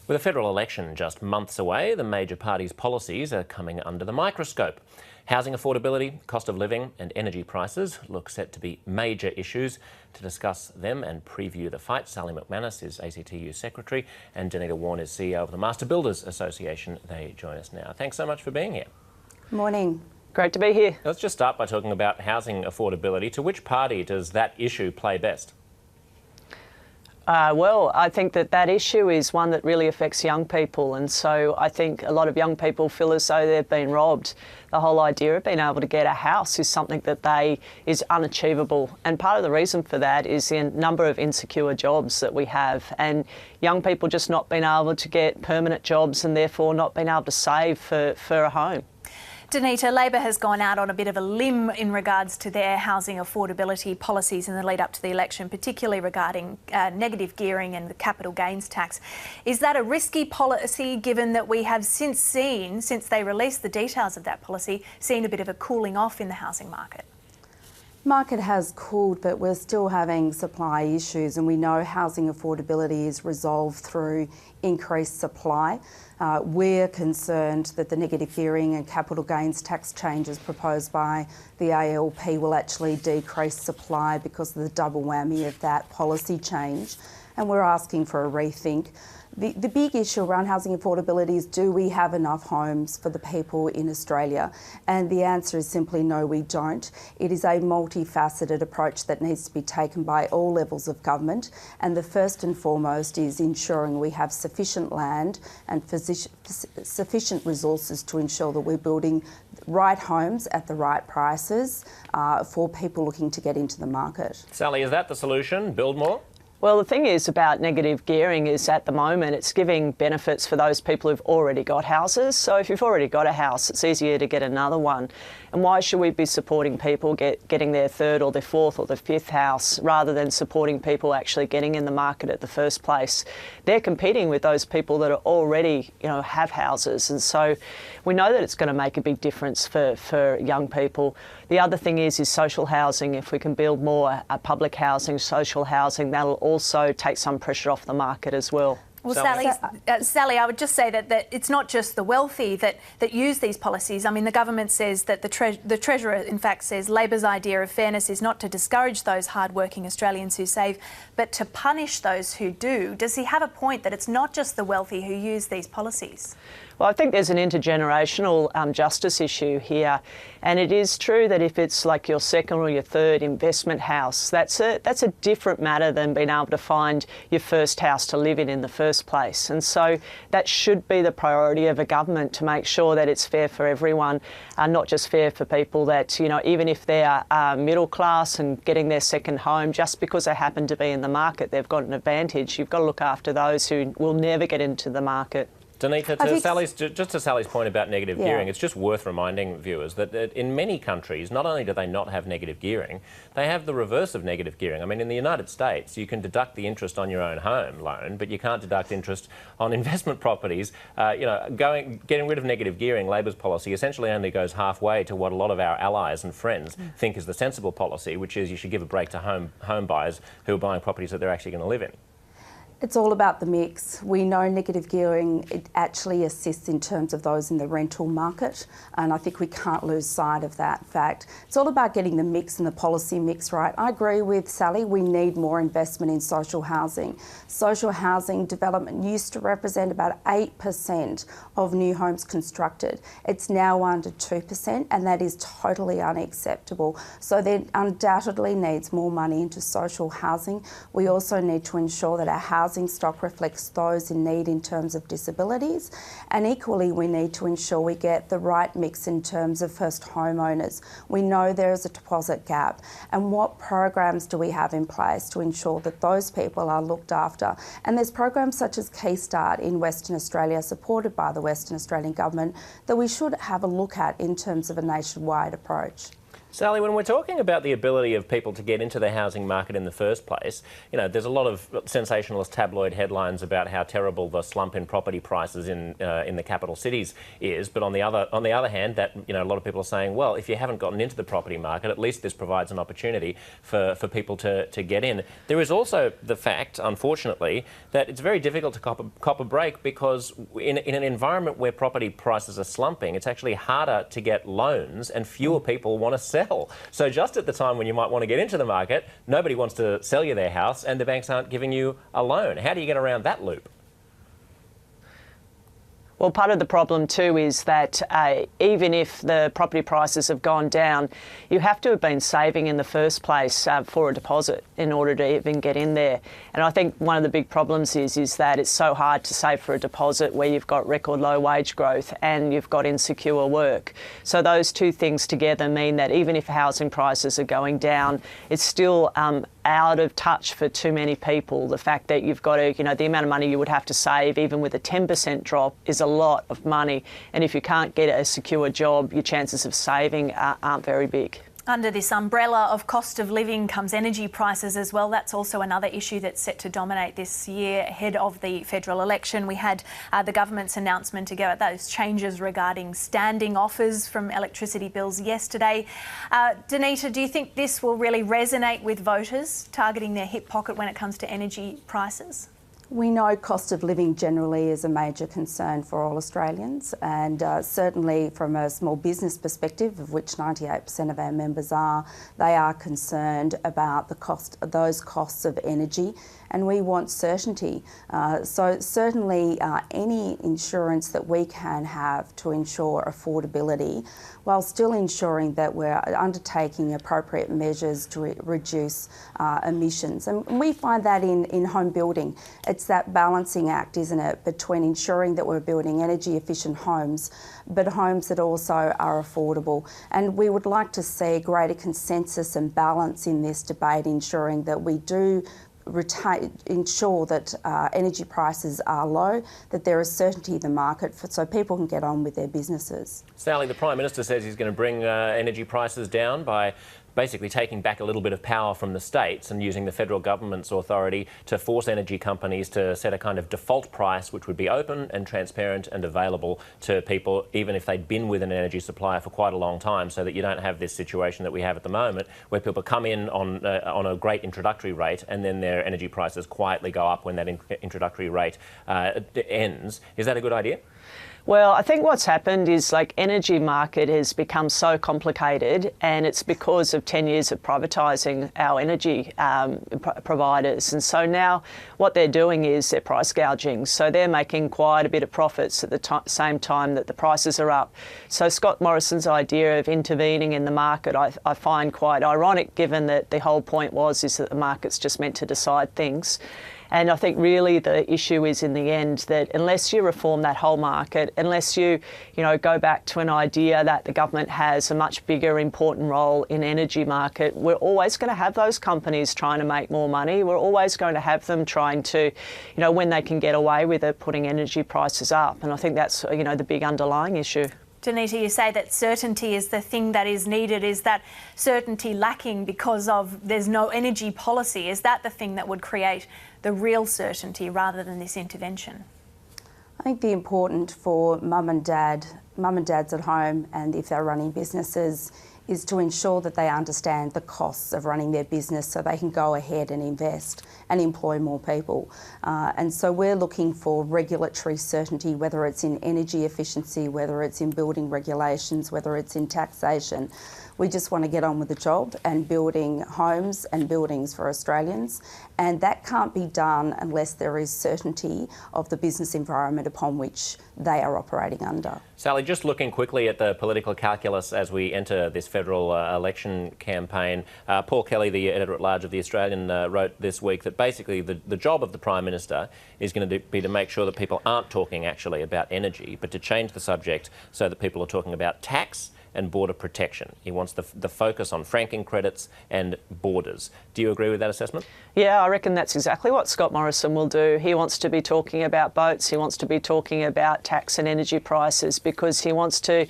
With a federal election just months away, the major parties' policies are coming under the microscope. Housing affordability, cost of living and energy prices look set to be major issues. To discuss them and preview the fight, Sally McManus is ACTU Secretary and Denita Wawn is CEO of the Master Builders Association. They join us now. Thanks so much for being here. Morning. Great to be here. Let's just start by talking about housing affordability. To which party does that issue play best? Well, I think that issue is one that really affects young people, and so I think a lot of young people feel as though they've been robbed. The whole idea of being able to get a house is something that is unachievable, and part of the reason for that is the number of insecure jobs that we have, and young people just not being able to get permanent jobs and therefore not being able to save for a home. Denita, Labor has gone out on a bit of a limb in regards to their housing affordability policies in the lead up to the election, particularly regarding negative gearing and the capital gains tax. Is that a risky policy, given that we have since they released the details of that policy, seen a bit of a cooling off in the housing market? Market has cooled, but we're still having supply issues, and we know housing affordability is resolved through increased supply. We're concerned that the negative gearing and capital gains tax changes proposed by the ALP will actually decrease supply because of the double whammy of that policy change, and we're asking for a rethink. The big issue around housing affordability is, do we have enough homes for the people in Australia? And the answer is simply no, we don't. It is a multifaceted approach that needs to be taken by all levels of government, and the first and foremost is ensuring we have sufficient land and sufficient resources to ensure that we're building right homes at the right prices for people looking to get into the market. Sally, is that the solution? Build more? Well, the thing is about negative gearing is at the moment it's giving benefits for those people who've already got houses. So if you've already got a house, it's easier to get another one. And why should we be supporting people getting their third or their fourth or their fifth house rather than supporting people actually getting in the market at the first place? They're competing with those people that are already, have houses. And so we know that it's going to make a big difference for young people. The other thing is social housing. If we can build more public housing, social housing, that'll also take some pressure off the market as well. Well, Sally, I would just say that it's not just the wealthy that use these policies. I mean, the government says that the Treasurer, in fact, says Labor's idea of fairness is not to discourage those hard-working Australians who save, but to punish those who do. Does he have a point that it's not just the wealthy who use these policies? Well, I think there's an intergenerational justice issue here, and it is true that if it's like your second or your third investment house, that's a different matter than being able to find your first house to live in the first place. And so that should be the priority of a government, to make sure that it's fair for everyone, not just fair for people that, even if they are middle class and getting their second home, just because they happen to be in the market, they've got an advantage. You've got to look after those who will never get into the market. Denita, to Sally's point about negative gearing, it's just worth reminding viewers that in many countries, not only do they not have negative gearing, they have the reverse of negative gearing. I mean, in the United States, you can deduct the interest on your own home loan, but you can't deduct interest on investment properties. Getting rid of negative gearing, Labor's policy essentially only goes halfway to what a lot of our allies and friends think is the sensible policy, which is you should give a break to home buyers who are buying properties that they're actually going to live in. It's all about the mix. We know negative gearing, it actually assists in terms of those in the rental market, and I think we can't lose sight of that fact. It's all about getting the mix and the policy mix right. I agree with Sally, we need more investment in social housing. Social housing development used to represent about 8% of new homes constructed. It's now under 2%, and that is totally unacceptable. So there undoubtedly needs more money into social housing. We also need to ensure that our housing stock reflects those in need in terms of disabilities, and equally we need to ensure we get the right mix in terms of first homeowners. We know there is a deposit gap, and what programs do we have in place to ensure that those people are looked after? And there's programs such as Key Start in Western Australia, supported by the Western Australian Government, that we should have a look at in terms of a nationwide approach. Sally, when we're talking about the ability of people to get into the housing market in the first place, you know, there's a lot of sensationalist tabloid headlines about how terrible the slump in property prices in the capital cities is. But on the other hand, that, you know, a lot of people are saying, well, if you haven't gotten into the property market, at least this provides an opportunity for people to get in. There is also the fact, unfortunately, that it's very difficult to cop a break, because in an environment where property prices are slumping, it's actually harder to get loans and fewer people want to sell. So just at the time when you might want to get into the market, nobody wants to sell you their house and the banks aren't giving you a loan. How do you get around that loop? Well, part of the problem too is that even if the property prices have gone down, you have to have been saving in the first place for a deposit in order to even get in there. And I think one of the big problems is that it's so hard to save for a deposit where you've got record low wage growth and you've got insecure work. So those two things together mean that even if housing prices are going down, it's still out of touch for too many people. The fact that you've got to, you know, the amount of money you would have to save even with a 10% drop is a lot of money. And if you can't get a secure job, your chances of saving aren't very big. Under this umbrella of cost of living comes energy prices as well. That's also another issue that's set to dominate this year ahead of the federal election. We had the government's announcement about those changes regarding standing offers from electricity bills yesterday. Denita, do you think this will really resonate with voters targeting their hip pocket when it comes to energy prices? We know cost of living generally is a major concern for all Australians, and certainly from a small business perspective, of which 98% of our members are, they are concerned about those costs of energy, and we want certainty. So certainly any insurance that we can have to ensure affordability, while still ensuring that we're undertaking appropriate measures to reduce emissions. And we find that in home building. It's that balancing act, isn't it, between ensuring that we're building energy efficient homes, but homes that also are affordable. And we would like to see greater consensus and balance in this debate, ensuring that we do ensure that energy prices are low, that there is certainty in the market so people can get on with their businesses. Sally, the Prime Minister says he's going to bring energy prices down by basically taking back a little bit of power from the states and using the federal government's authority to force energy companies to set a kind of default price which would be open and transparent and available to people, even if they'd been with an energy supplier for quite a long time, so that you don't have this situation that we have at the moment where people come in on a great introductory rate and then their energy prices quietly go up when that introductory rate ends. Is that a good idea? Well, I think what's happened is energy market has become so complicated, and it's because of 10 years of privatising our energy providers. And so now what they're doing is they're price gouging. So they're making quite a bit of profits at the same time that the prices are up. So Scott Morrison's idea of intervening in the market I find quite ironic, given that the whole point is that the market's just meant to decide things. And I think really the issue is in the end that unless you reform that whole market, unless you go back to an idea that the government has a much bigger important role in energy market, we're always going to have those companies trying to make more money. We're always going to have them trying to, when they can get away with it, putting energy prices up. And I think that's, the big underlying issue. Denita, you say that certainty is the thing that is needed. Is that certainty lacking because there's no energy policy? Is that the thing that would create the real certainty rather than this intervention? I think the important for mum and dads at home, and if they're running businesses, is to ensure that they understand the costs of running their business so they can go ahead and invest and employ more people. And so we're looking for regulatory certainty, whether it's in energy efficiency, whether it's in building regulations, whether it's in taxation. We just want to get on with the job and building homes and buildings for Australians. And that can't be done unless there is certainty of the business environment upon which they are operating under. Sally, just looking quickly at the political calculus as we enter this federal election campaign, Paul Kelly, the editor-at-large of The Australian, wrote this week that basically the job of the Prime Minister is going to be to make sure that people aren't talking actually about energy, but to change the subject so that people are talking about tax and border protection. He wants the focus on franking credits and borders. Do you agree with that assessment? Yeah, I reckon that's exactly what Scott Morrison will do. He wants to be talking about boats, he wants to be talking about tax and energy prices, because he wants to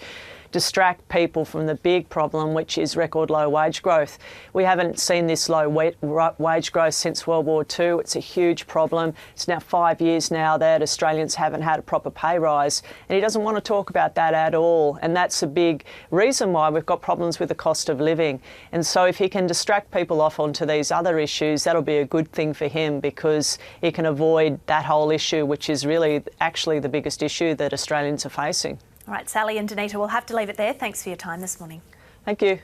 distract people from the big problem, which is record low wage growth. We haven't seen this low wage growth since World War II. It's a huge problem. It's now 5 years now that Australians haven't had a proper pay rise, and he doesn't want to talk about that at all. And that's a big reason why we've got problems with the cost of living. And so if he can distract people off onto these other issues, that'll be a good thing for him, because he can avoid that whole issue, which is really actually the biggest issue that Australians are facing. All right, Sally and Denita, we'll have to leave it there. Thanks for your time this morning. Thank you.